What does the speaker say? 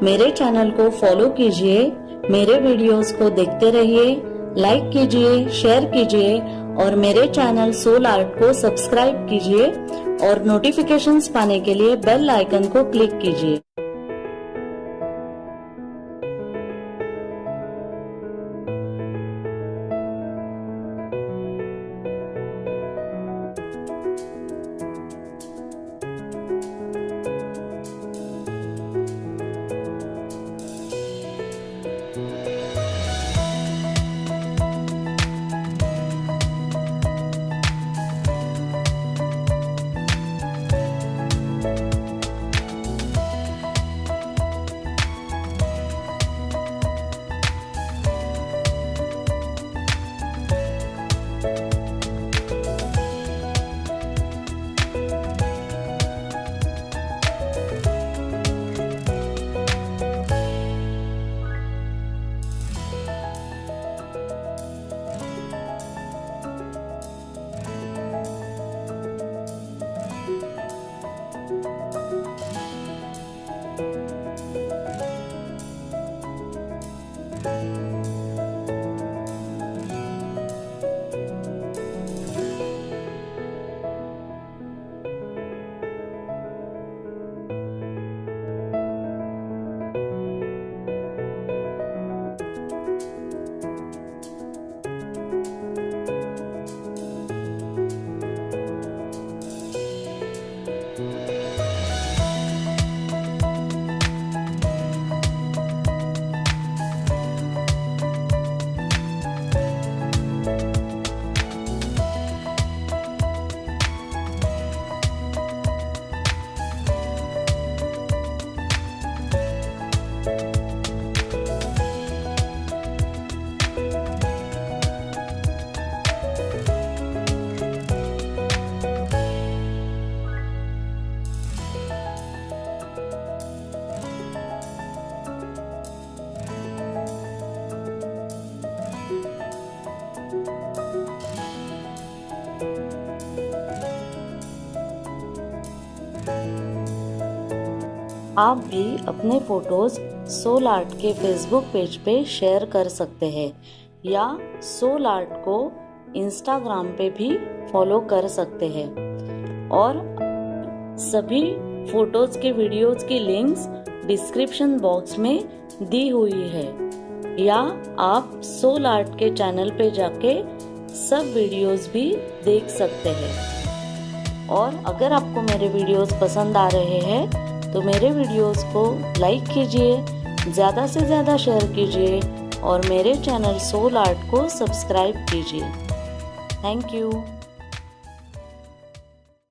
मेरे चैनल को फॉलो कीजिए, मेरे वीडियोस को देखते रहिए, लाइक कीजिए, शेयर कीजिए और मेरे चैनल सोल आर्ट को सब्सक्राइब कीजिए और नोटिफिकेशंस पाने के लिए बेल आइकन को क्लिक कीजिए। आप भी अपने फोटोज सोल आर्ट के फेसबुक पेज पे शेयर कर सकते हैं या सोल आर्ट को इंस्टाग्राम पे भी फॉलो कर सकते हैं और सभी फोटोज के वीडियोज की लिंक्स डिस्क्रिप्शन बॉक्स में दी हुई है या आप सोल आर्ट के चैनल पे जाके सब वीडियोज भी देख सकते हैं। और अगर आपको मेरे वीडियोस पसंद आ रहे हैं तो मेरे वीडियोस को लाइक कीजिए, ज़्यादा से ज़्यादा शेयर कीजिए और मेरे चैनल सोल आर्ट को सब्सक्राइब कीजिए। Thank you.